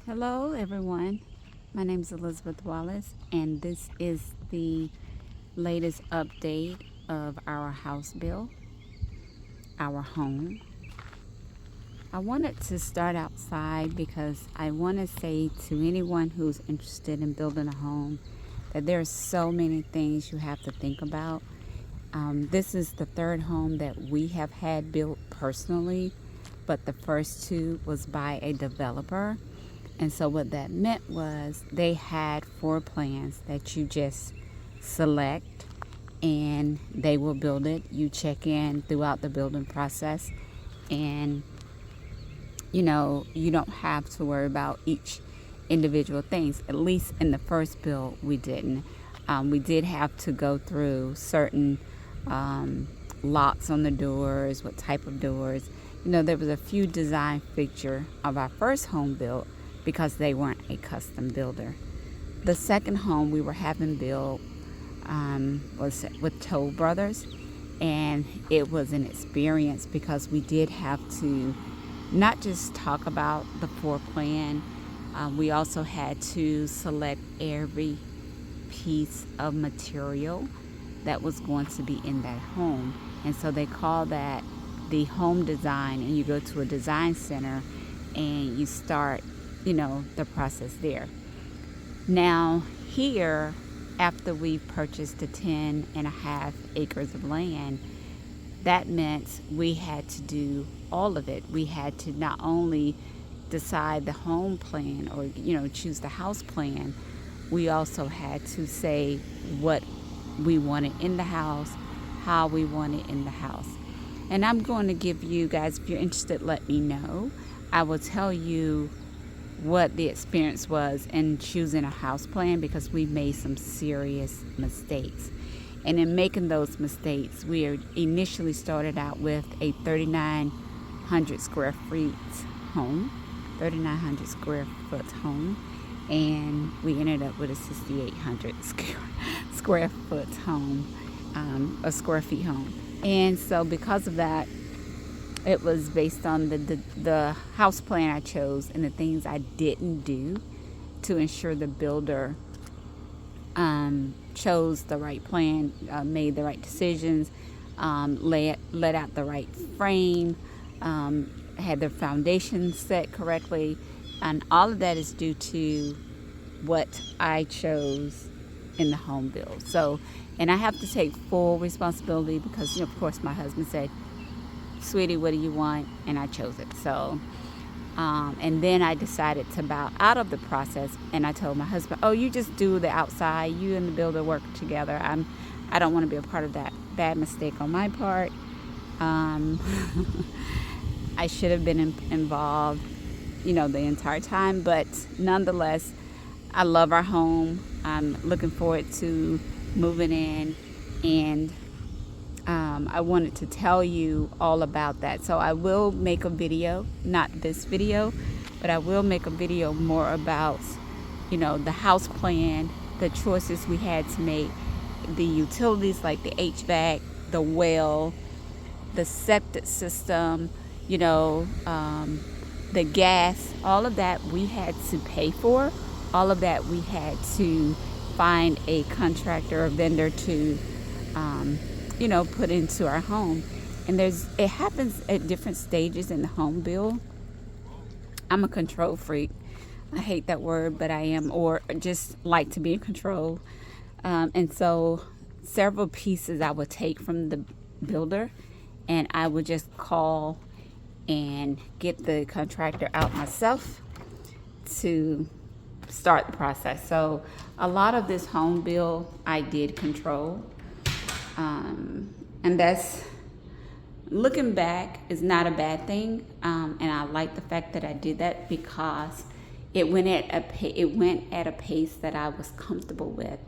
Hello, everyone. My name is Elizabeth Wallace, and this is the latest update of our house bill, our home. I wanted to start outside because I want to say to anyone who's interested in building a home that there are so many things you have to think about. This is the third home that we have had built personally, but the first two was by a developer. And so what that meant was they had floor plans that you just select and they will build it. You check in throughout the building process, and you don't have to worry about each individual things. At least in the first build, we didn't. We did have to go through certain locks on the doors, what type of doors. There was a few design feature of our first home built because they weren't a custom builder. The second home we were having built was with Toll Brothers, and it was an experience because we did have to not just talk about the floor plan, we also had to select every piece of material that was going to be in that home. And so they call that the home design, and you go to a design center and you start the process there. Now here, after we purchased the 10.5 acres of land, that meant we had to do all of it. We had to not only decide the home plan or choose the house plan, we also had to say what we wanted in the house, how we want it in the house. And I'm going to give you guys, if you're interested, let me know. I will tell you what the experience was in choosing a house plan, because we made some serious mistakes. And in making those mistakes, we initially started out with a 3,900 square feet home, 3,900 square foot home, and we ended up with a 6,800 square foot home, a square feet home. And so because of that, it was based on the house plan I chose and the things I didn't do to ensure the builder chose the right plan, made the right decisions, let out the right frame, had the foundation set correctly. And all of that is due to what I chose in the home build. So, and I have to take full responsibility because, of course, my husband said, "Sweetie, what do you want?" And I chose it. So, and then I decided to bow out of the process, and I told my husband, "Oh, you just do the outside. You and the builder work together. I don't want to be a part of that bad mistake on my part." I should have been involved, the entire time, but nonetheless, I love our home. I'm looking forward to moving in, and I wanted to tell you all about that. So I will make a video, not this video, but I will make a video more about, the house plan, the choices we had to make, the utilities like the HVAC, the well, the septic system, the gas, all of that we had to pay for. All of that we had to find a contractor or vendor to put into our home. And it happens at different stages in the home build. I'm a control freak. I hate that word, but I am, or just like to be in control. And so several pieces I would take from the builder, and I would just call and get the contractor out myself to start the process. So a lot of this home build I did control. And that's, looking back, is not a bad thing. And I like the fact that I did that because it went at a pace that I was comfortable with.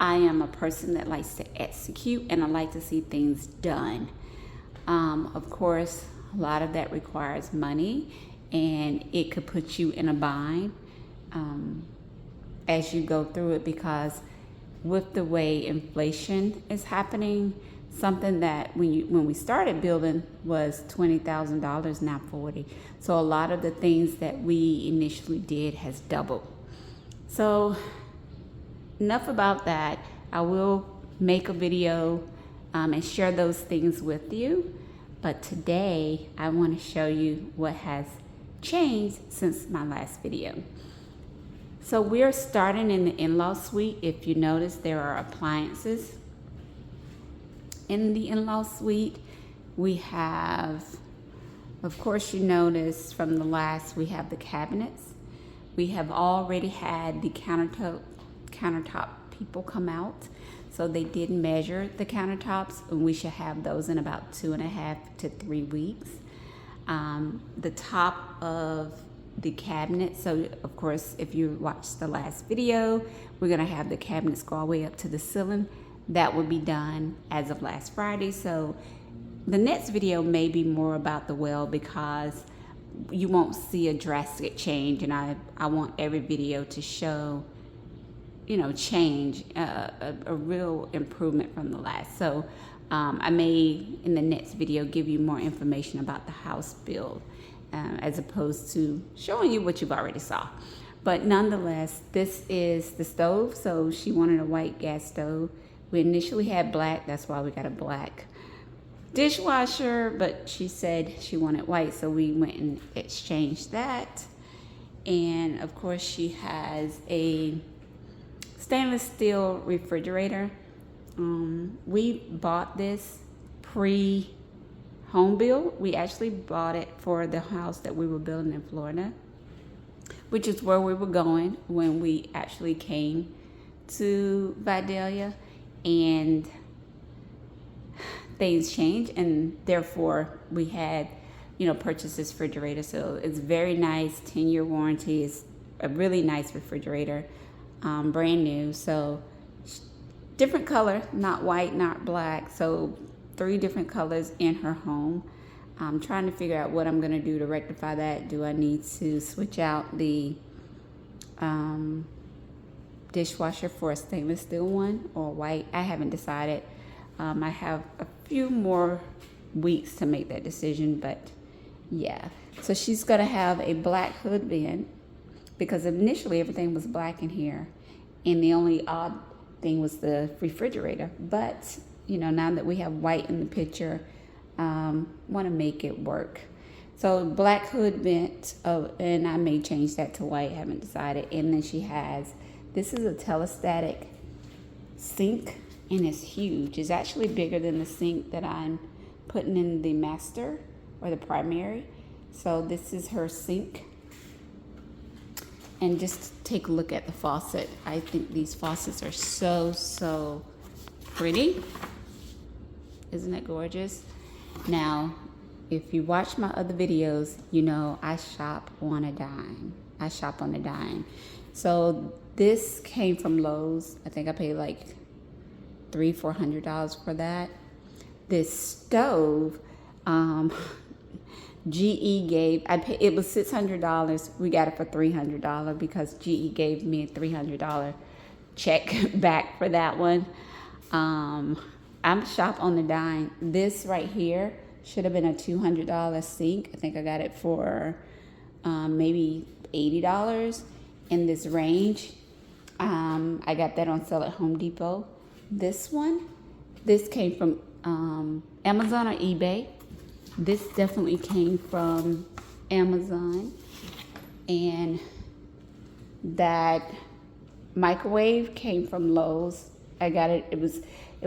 I am a person that likes to execute, and I like to see things done. Of course, a lot of that requires money, and it could put you in a bind as you go through it, because with the way inflation is happening, something that when we started building was $20,000, now 40. So a lot of the things that we initially did has doubled. So enough about that. I will make a video and share those things with you. But today I want to show you what has changed since my last video. So we're starting in the in-law suite. If you notice, there are appliances in the in-law suite. We have, of course, you notice from the last, we have the cabinets. We have already had the countertop people come out. So they did measure the countertops, and we should have those in about 2.5 to 3 weeks. The top of the cabinet, so of course, if you watched the last video, we're gonna have the cabinets go all the way up to the ceiling. That will be done as of last Friday. So the next video may be more about the well, because you won't see a drastic change, and I want every video to show, you know, change, a real improvement from the last. So I may in the next video give you more information about the house build, as opposed to showing you what you've already saw. But nonetheless, this is the stove. So she wanted a white gas stove. We initially had black, that's why we got a black dishwasher, but she said she wanted white, so we went and exchanged that. And of course, she has a stainless steel refrigerator. We bought this pre-home build. We actually bought it for the house that we were building in Florida, which is where we were going when we actually came to Vidalia, and things changed, and therefore we had, you know, purchased this refrigerator. So it's very nice, 10-year warranty. It's a really nice refrigerator, brand new. So different color, not white, not black. So 3 different colors in her home. I'm trying to figure out what I'm gonna do to rectify that. Do I need to switch out the dishwasher for a stainless steel one or white? I haven't decided. I have a few more weeks to make that decision, but yeah. So she's gonna have a black hood vent, because initially everything was black in here, and the only odd thing was the refrigerator. But you know, now that we have white in the picture, want to make it work. So black hood vent, and I may change that to white, haven't decided. And then she has, this is a telestatic sink, and it's huge. It's actually bigger than the sink that I'm putting in the master or the primary. So this is her sink. And just take a look at the faucet. I think these faucets are so pretty. Isn't it gorgeous? Now, if you watch my other videos, you know I shop on a dime. I shop on a dime. So this came from Lowe's. I think I paid like $300-400 for that. This stove, GE gave, it was $600. We got it for $300 because GE gave me a $300 check back for that one. I'm shop on the dime. This right here should have been a $200 sink. I think I got it for maybe $80 in this range. I got that on sale at Home Depot. This came from Amazon or eBay. This definitely came from Amazon. And that microwave came from Lowe's. I got it. It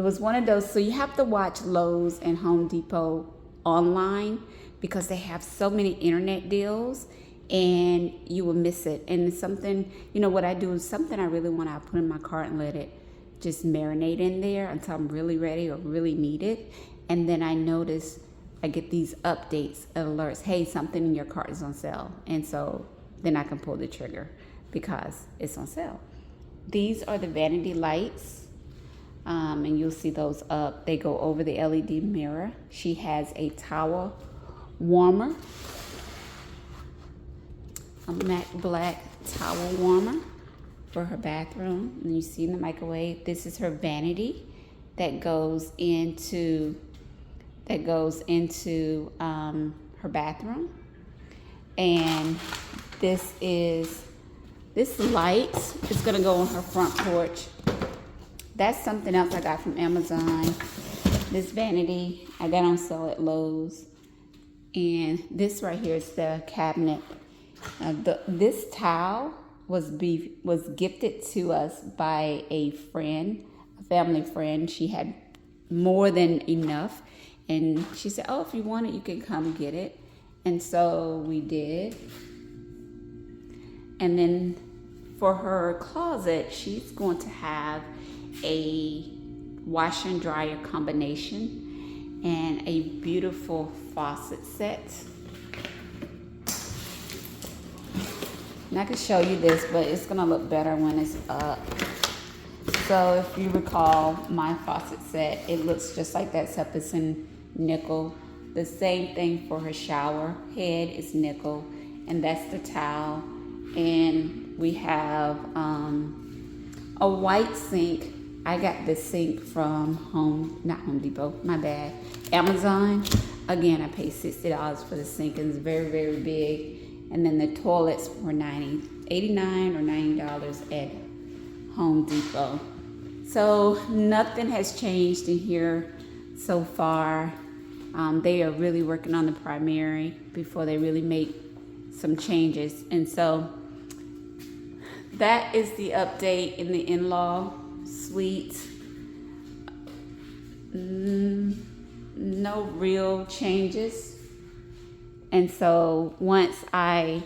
was one of those. So you have to watch Lowe's and Home Depot online, because they have so many internet deals, and you will miss it. And it's something, you know, what I do is something I really want to put in my cart and let it just marinate in there until I'm really ready or really need it. And then I notice I get these updates, alerts, hey, something in your cart is on sale. And so then I can pull the trigger because it's on sale. These are the vanity lights. And you'll see those up. They go over the LED mirror. She has a towel warmer, a matte black towel warmer for her bathroom. And you see in the microwave, this is her vanity. that goes into her bathroom. And this light is gonna go on her front porch. That's something else I got from Amazon. This vanity I got on sale at Lowe's. And this right here is the cabinet. This towel was gifted to us by a friend, a family friend. She had more than enough. And she said, oh, if you want it, you can come get it. And so we did. And then for her closet, she's going to have a washer and dryer combination and a beautiful faucet set. And I can show you this, but it's gonna look better when it's up. So if you recall my faucet set, it looks just like that, except it's in nickel. The same thing for her shower head is nickel, and that's the towel. And we have a white sink. I got this sink from Amazon. Again, I paid $60 for the sink, and it's very, very big. And then the toilets were $89 or $90 at Home Depot. So nothing has changed in here so far. They are really working on the primary before they really make some changes. And so that is the update in the in-law suite. No real changes. And so once I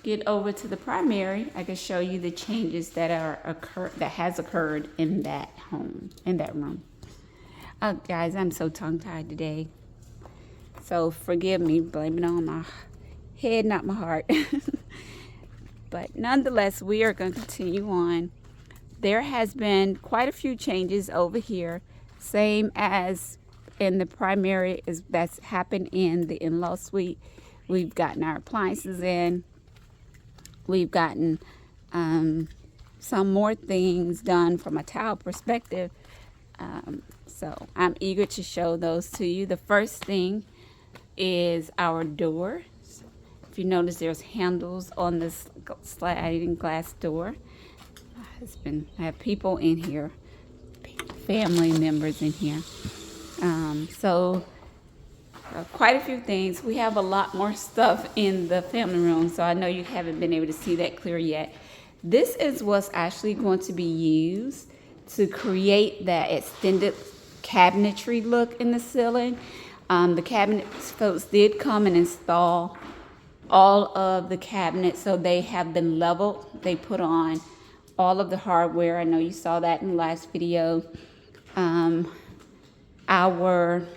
get over to the primary, I can show you the changes that has occurred in that home, in that room. Guys, I'm so tongue-tied today. So forgive me, blame it on my head, not my heart. But nonetheless, we are going to continue on. There has been quite a few changes over here, same as in the primary that's happened in the in-law suite. We've gotten our appliances in. We've gotten some more things done from a tile perspective. So I'm eager to show those to you. The first thing is our doors. If you notice, there's handles on this sliding glass door. I have people in here, family members in here. Quite a few things. We have a lot more stuff in the family room, so I know you haven't been able to see that clear yet. This is what's actually going to be used to create that extended cabinetry look in the ceiling. The cabinet folks did come and install all of the cabinets, so they have been leveled. They put on all of the hardware. I know you saw that in the last video. Our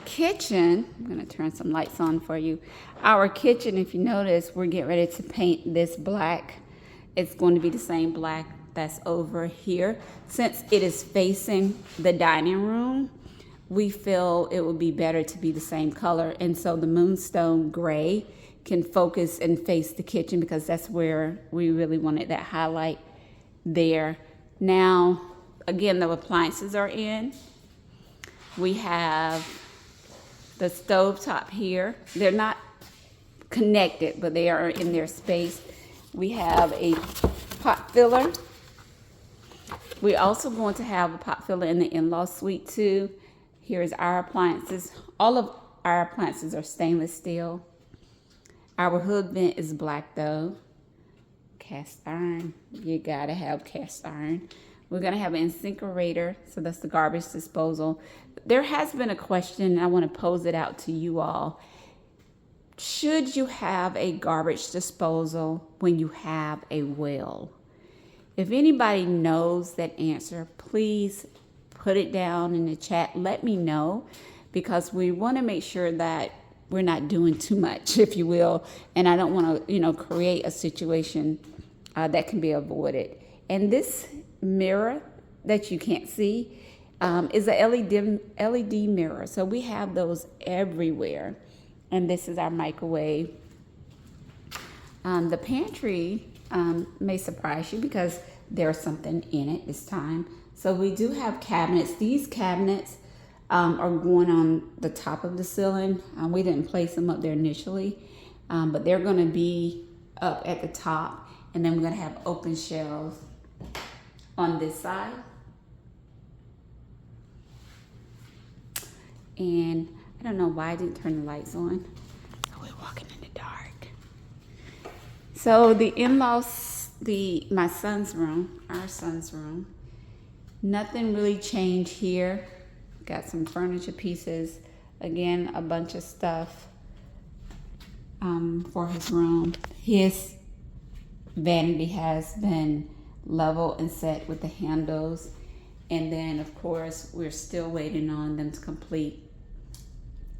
kitchen, I'm going to turn some lights on for you. Our kitchen, if you notice, we're getting ready to paint this black. It's going to be the same black that's over here. Since it is facing the dining room, we feel it would be better to be the same color. And so the moonstone gray can focus and face the kitchen, because that's where we really wanted that highlight there. Now, again, the appliances are in. We have the stovetop here. They're not connected, but they are in their space. We have a pot filler. We're also going to have a pot filler in the in-law suite too. Here's our appliances. All of our appliances are stainless steel. Our hood vent is black though. Cast iron. You gotta have cast iron. We're gonna have an incinerator, so that's the garbage disposal. There has been a question, and I want to pose it out to you all. Should you have a garbage disposal when you have a well? If anybody knows that answer, please put it down in the chat. Let me know, because we want to make sure that we're not doing too much, if you will, and I don't want to, create a situation that can be avoided. And this mirror that you can't see is a LED mirror. So we have those everywhere. And this is our microwave. The pantry, may surprise you because there's something in it this time. So we do have cabinets. These cabinets are going on the top of the ceiling. We didn't place them up there initially, but they're going to be up at the top, and then we're going to have open shelves on this side. And I don't know why I didn't turn the lights on. So we're walking in the dark. So the in-laws, my son's room, our son's room, nothing really changed here. Got some furniture pieces. Again, a bunch of stuff for his room. His vanity has been level and set with the handles. And then, of course, we're still waiting on them to complete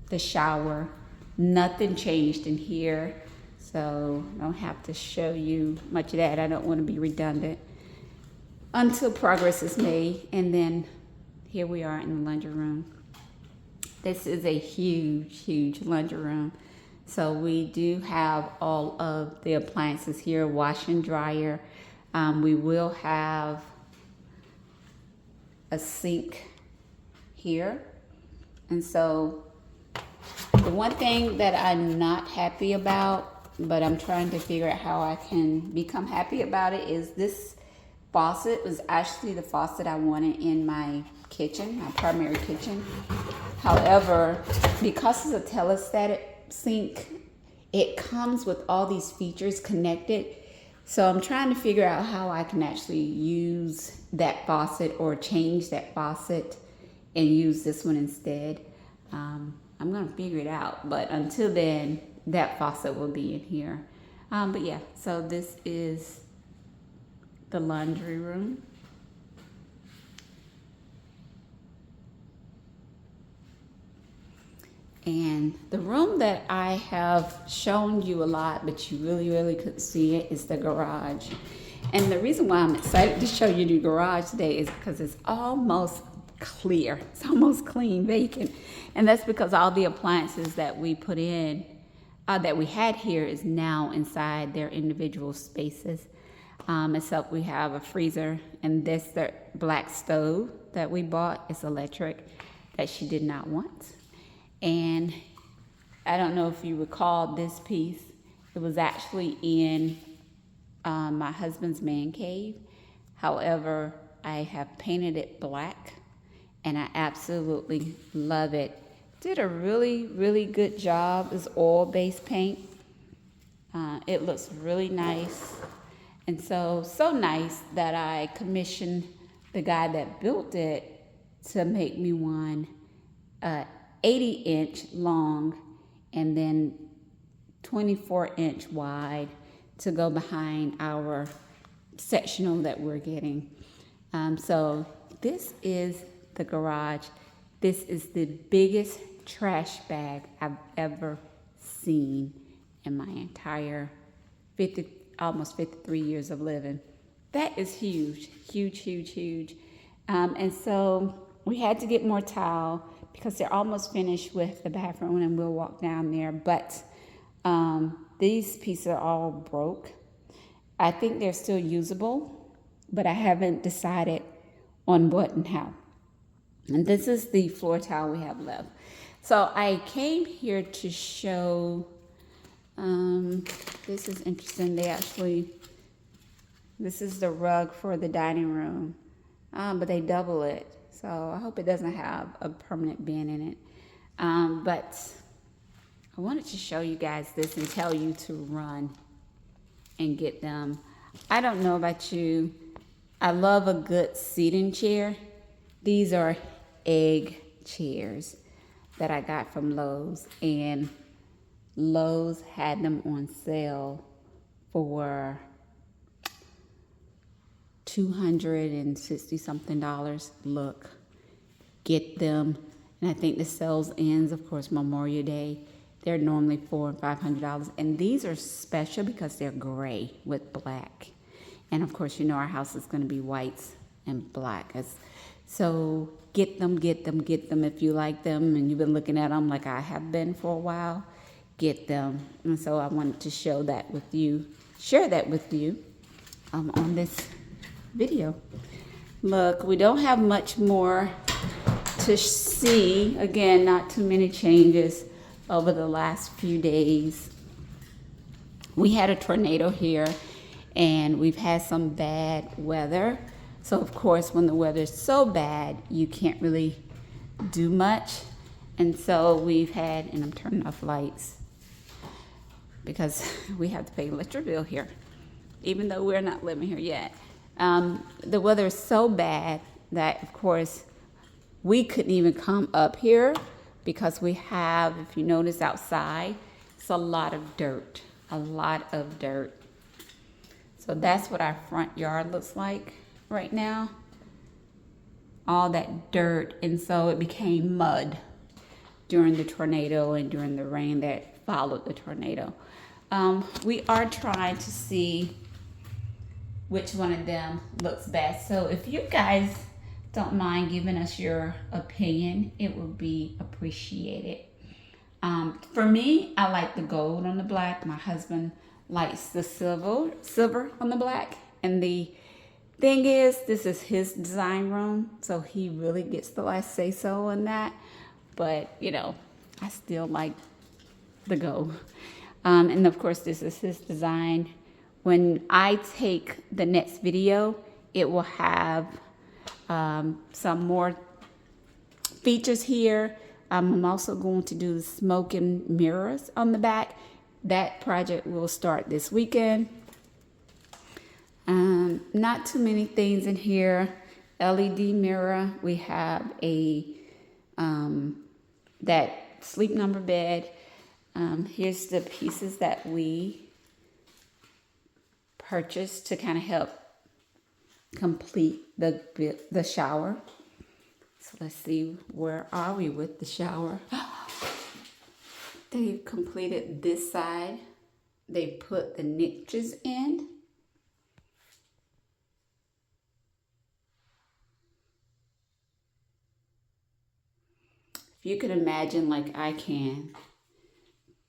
the shower. Nothing changed in here, so I don't have to show you much of that. I don't want to be redundant until progress is made. And then here we are in the laundry room. This is a huge laundry room. So we do have all of the appliances here, wash and dryer. We will have a sink here. And so the one thing that I'm not happy about, but I'm trying to figure out how I can become happy about it, is this faucet was actually the faucet I wanted in my kitchen, my primary kitchen. However, because it's a telestatic sink, it comes with all these features connected. So I'm trying to figure out how I can actually use that faucet or change that faucet and use this one instead. I'm gonna figure it out, but until then, that faucet will be in here. But yeah, so this is the laundry room. And the room that I have shown you a lot, but you really couldn't see it, is the garage. And the reason why I'm excited to show you the garage today is because it's almost clear. It's almost clean, vacant. And that's because all the appliances that we put in, that we had here, is now inside their individual spaces. Except we have a freezer, and this the black stove that we bought is electric that she did not want. And I don't know if you recall this piece. It was actually in my husband's man cave. However, I have painted it black, and I absolutely love it. Did a really good job. It's oil-based paint. It looks really nice. And so nice that I commissioned the guy that built it to make me one 80-inch long and then 24-inch wide to go behind our sectional that we're getting. So this is the garage. This is the biggest trash bag I've ever seen in my entire almost 53 years of living. That is huge. And so we had to get more tile because they're almost finished with the bathroom, and we'll walk down there. But these pieces are all broke. I think they're still usable, but I haven't decided on what and how. And this is the floor tile we have left. So I came here to show, this is interesting. This is the rug for the dining room, but they double it. So I hope it doesn't have a permanent bin in it. But I wanted to show you guys this and tell you to run and get them. I don't know about you. I love a good seating chair. These are egg chairs that I got from Lowe's, and Lowe's had them on sale for $260 something. Look, get them. And I think the sales ends, of course, Memorial Day. They're normally $400 and $500, and these are special because they're gray with black. And of course, you know our house is going to be whites and black. So get them if you like them and you've been looking at them like I have been for a while. Get them. And so I wanted to share that with you. on this video. Look, we don't have much more to see. Again, not too many changes over the last few days. We had a tornado here, and we've had some bad weather. So of course, when the weather is so bad, you can't really do much. And so we've had, and I'm turning off lights because we have to pay electric bill here, even though we're not living here yet. The weather is so bad that, of course, we couldn't even come up here because we have, if you notice outside, it's a lot of dirt, a lot of dirt. So that's what our front yard looks like right now. All that dirt, and so it became mud during the tornado and during the rain that followed the tornado. We are trying to see which one of them looks best. So if you guys don't mind giving us your opinion, it would be appreciated. For me, I like the gold on the black. My husband likes the silver on the black. And the thing is, this is his design room, so he really gets the last say so on that. But, you know, I still like the gold. And of course, this is his design. When I take the next video, it will have some more features here. I'm also going to do the smoking mirrors on the back. That project will start this weekend. Not too many things in here. LED mirror. We have a that sleep number bed. Here's the pieces that we purchased to kind of help complete the shower. So let's see, where are we with the shower? They've completed this side. They put the niches in. If you can imagine like I can,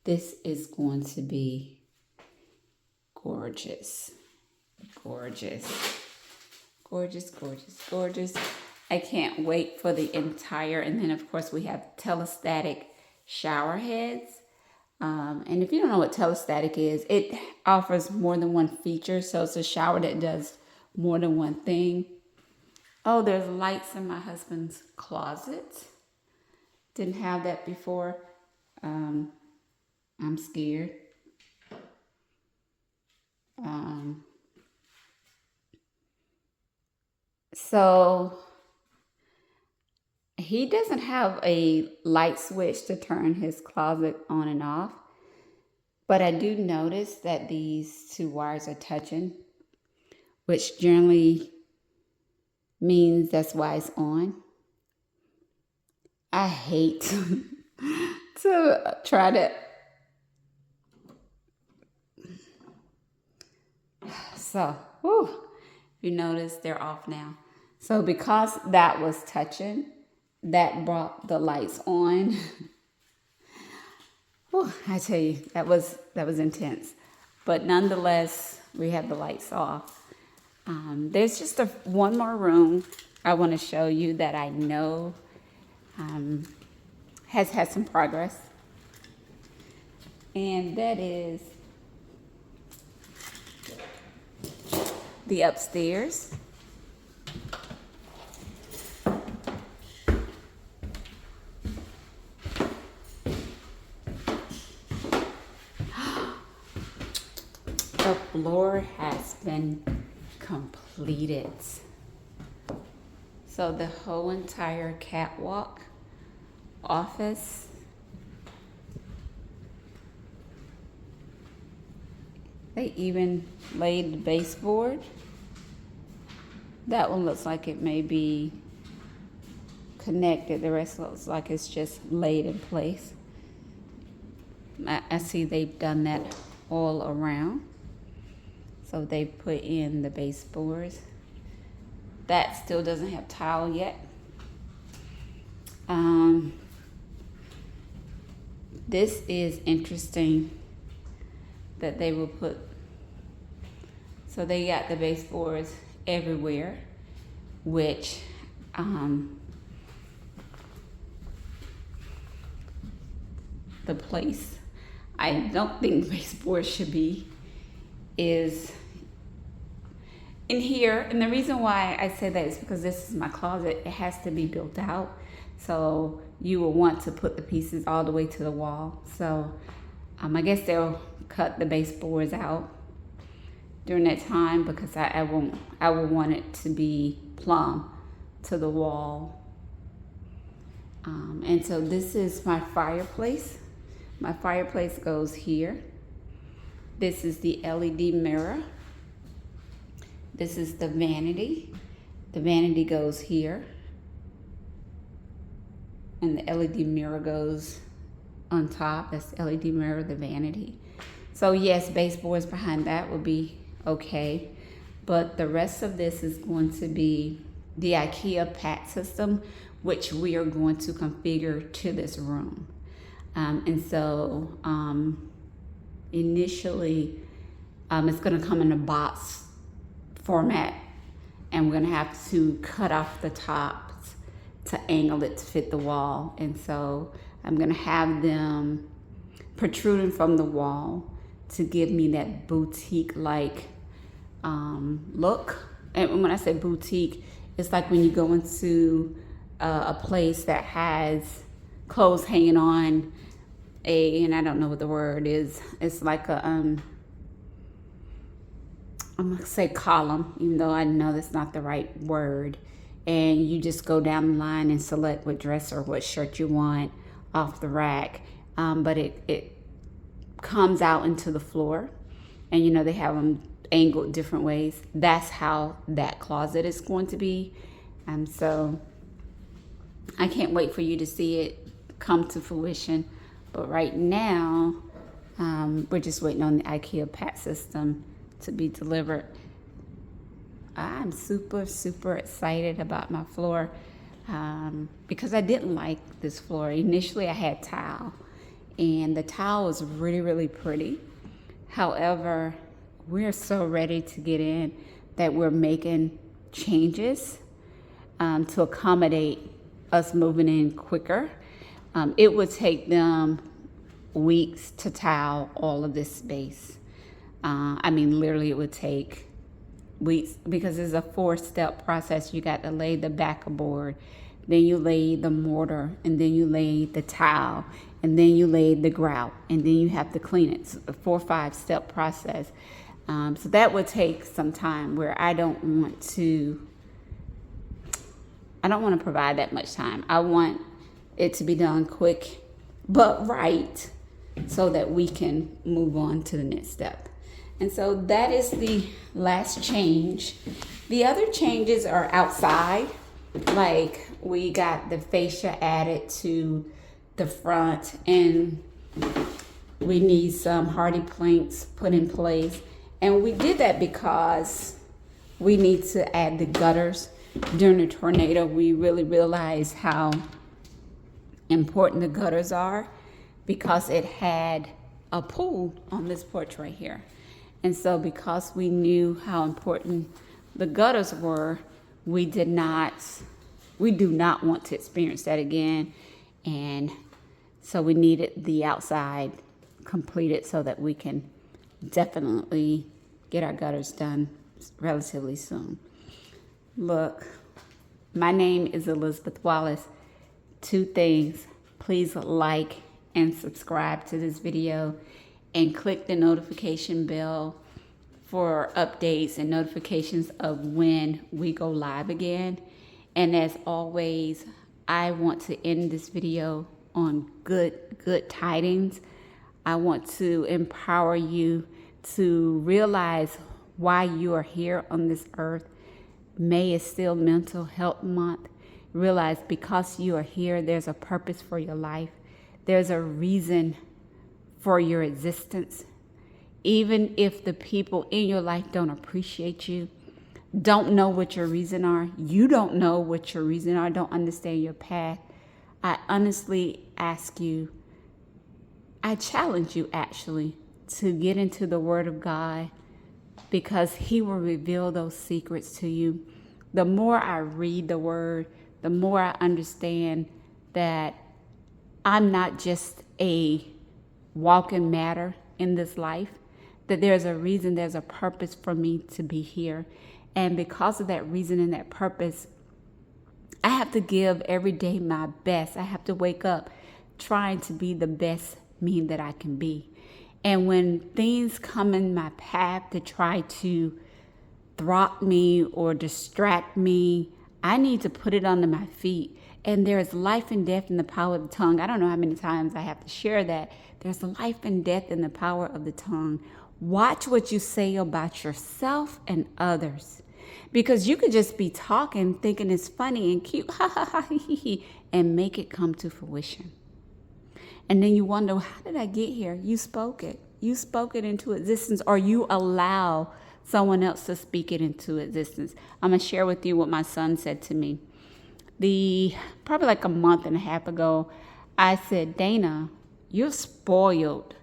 this is going to be gorgeous. Gorgeous. Gorgeous, gorgeous, gorgeous. I can't wait for the entire, and then of course we have telestatic shower heads. And if you don't know what telestatic is, it offers more than one feature. So it's a shower that does more than one thing. Oh, there's lights in my husband's closet. Didn't have that before. I'm scared. So he doesn't have a light switch to turn his closet on and off, but I do notice that these two wires are touching, which generally means that's why it's on. I hate to try to. So, whew, you notice they're off now. So because that was touching, that brought the lights on. Whew, I tell you, that was intense. But nonetheless, we have the lights off. There's just one more room I want to show you that I know has had some progress. And that is the upstairs. The floor has been completed. So the whole entire catwalk, office, they even laid the baseboard. That one looks like it may be connected. The rest looks like it's just laid in place. I see they've done that all around. So they put in the baseboards. That still doesn't have tile yet. This is interesting that they will put So they got the baseboards everywhere, which the place I don't think baseboards should be is in here. And the reason why I say that is because this is my closet. It has to be built out. So you will want to put the pieces all the way to the wall. So I guess they'll cut the baseboards out during that time, because I will want it to be plumb to the wall. And so this is my fireplace. My fireplace goes here. This is the LED mirror. This is the vanity. The vanity goes here. And the LED mirror goes on top. That's the LED mirror, the vanity. So yes, baseboards behind that will be okay. But the rest of this is going to be the IKEA pat system, which we are going to configure to this room. And so initially, it's going to come in a box format, and we're going to have to cut off the tops to angle it to fit the wall. And so I'm going to have them protruding from the wall to give me that boutique-like look. And when I say boutique, it's like when you go into a place that has clothes hanging on and I don't know what the word is. It's like a, I'm gonna say column, even though I know that's not the right word. And you just go down the line and select what dress or what shirt you want off the rack. But it comes out into the floor, and you know, they have them angled different ways. That's how that closet is going to be. So I can't wait for you to see it come to fruition. But right now, we're just waiting on the IKEA pat system to be delivered. I'm super, super excited about my floor because I didn't like this floor. Initially, I had tile, and the tile was really, really pretty. However, we're so ready to get in that we're making changes to accommodate us moving in quicker. It would take them weeks to tile all of this space. I mean, literally it would take weeks, because it's a 4-step process. You got to lay the backer board, then you lay the mortar, and then you lay the tile, and then you lay the grout, and then you have to clean it. So a 4 or 5-step process. So that would take some time, where I don't want to provide that much time. I want it to be done quick but right, so that we can move on to the next step. And so that is the last change. The other changes are outside. Like, we got the fascia added to the front, and we need some hardy planks put in place. And we did that because we need to add the gutters. During the tornado, we really realized how important the gutters are, because it had a pool on this porch right here. And so because we knew how important the gutters were, we do not want to experience that again. And so we needed the outside completed so that we can definitely get our gutters done relatively soon. Look, my name is Elizabeth Wallace. 2 things: please like and subscribe to this video, and click the notification bell for updates and notifications of when we go live again. And as always, I want to end this video on good tidings. I want to empower you to realize why you are here on this earth. May is still Mental Health Month. Realize because you are here, there's a purpose for your life. There's a reason for your existence. Even if the people in your life don't appreciate you, don't know what your reason are, you don't know what your reason are, don't understand your path, I honestly ask you, I challenge you actually, to get into the Word of God, because he will reveal those secrets to you. The more I read the word, the more I understand that I'm not just a walking matter in this life, that there's a reason, there's a purpose for me to be here. And because of that reason and that purpose, I have to give every day my best. I have to wake up trying to be the best me that I can be. And when things come in my path to try to thwart me or distract me, I need to put it under my feet. And there is life and death in the power of the tongue. I don't know how many times I have to share that. There's life and death in the power of the tongue. Watch what you say about yourself and others. Because you could just be talking, thinking it's funny and cute, and make it come to fruition. And then you wonder, how did I get here? You spoke it. You spoke it into existence, or you allow someone else to speak it into existence. I'm going to share with you what my son said to me. Probably like a month and a half ago, I said, Dana, you're spoiled.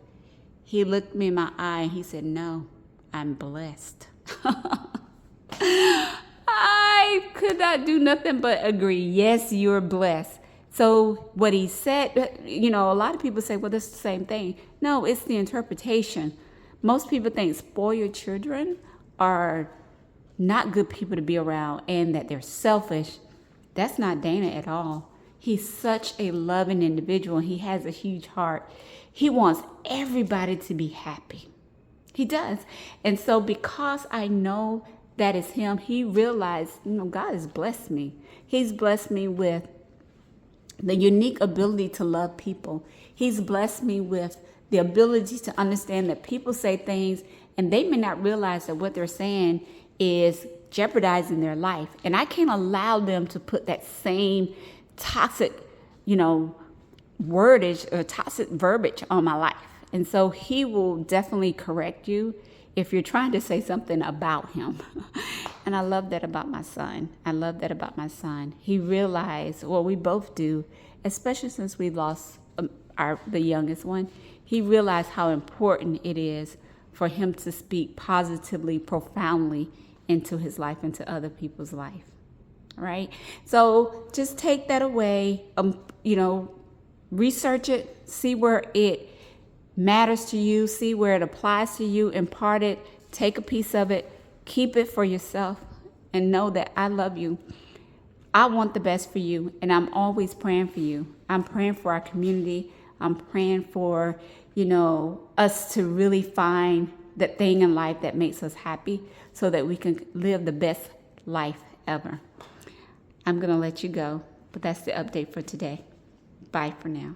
He looked me in my eye and he said, no, I'm blessed. I could not do nothing but agree. Yes, you're blessed. So what he said, a lot of people say, well, that's the same thing. No, it's the interpretation. Most people think spoiled children are not good people to be around and that they're selfish. That's not Dana at all. He's such a loving individual. He has a huge heart. He wants everybody to be happy. He does. And so because I know that is him, he realized, God has blessed me. He's blessed me with the unique ability to love people. He's blessed me with the ability to understand that people say things and they may not realize that what they're saying is jeopardizing their life. And I can't allow them to put that same toxic, wordage or toxic verbiage on my life. And so he will definitely correct you if you're trying to say something about him. And I love that about my son. He realized, well, we both do, especially since we lost the youngest one. He realized how important it is for him to speak positively, profoundly into his life, into other people's life. Right? So just take that away, research it, see where it matters to you, see where it applies to you, impart it, take a piece of it, keep it for yourself, and know that I love you. I want the best for you, and I'm always praying for you. I'm praying for our community. I'm praying for, us to really find that thing in life that makes us happy so that we can live the best life ever. I'm going to let you go, but that's the update for today. Bye for now.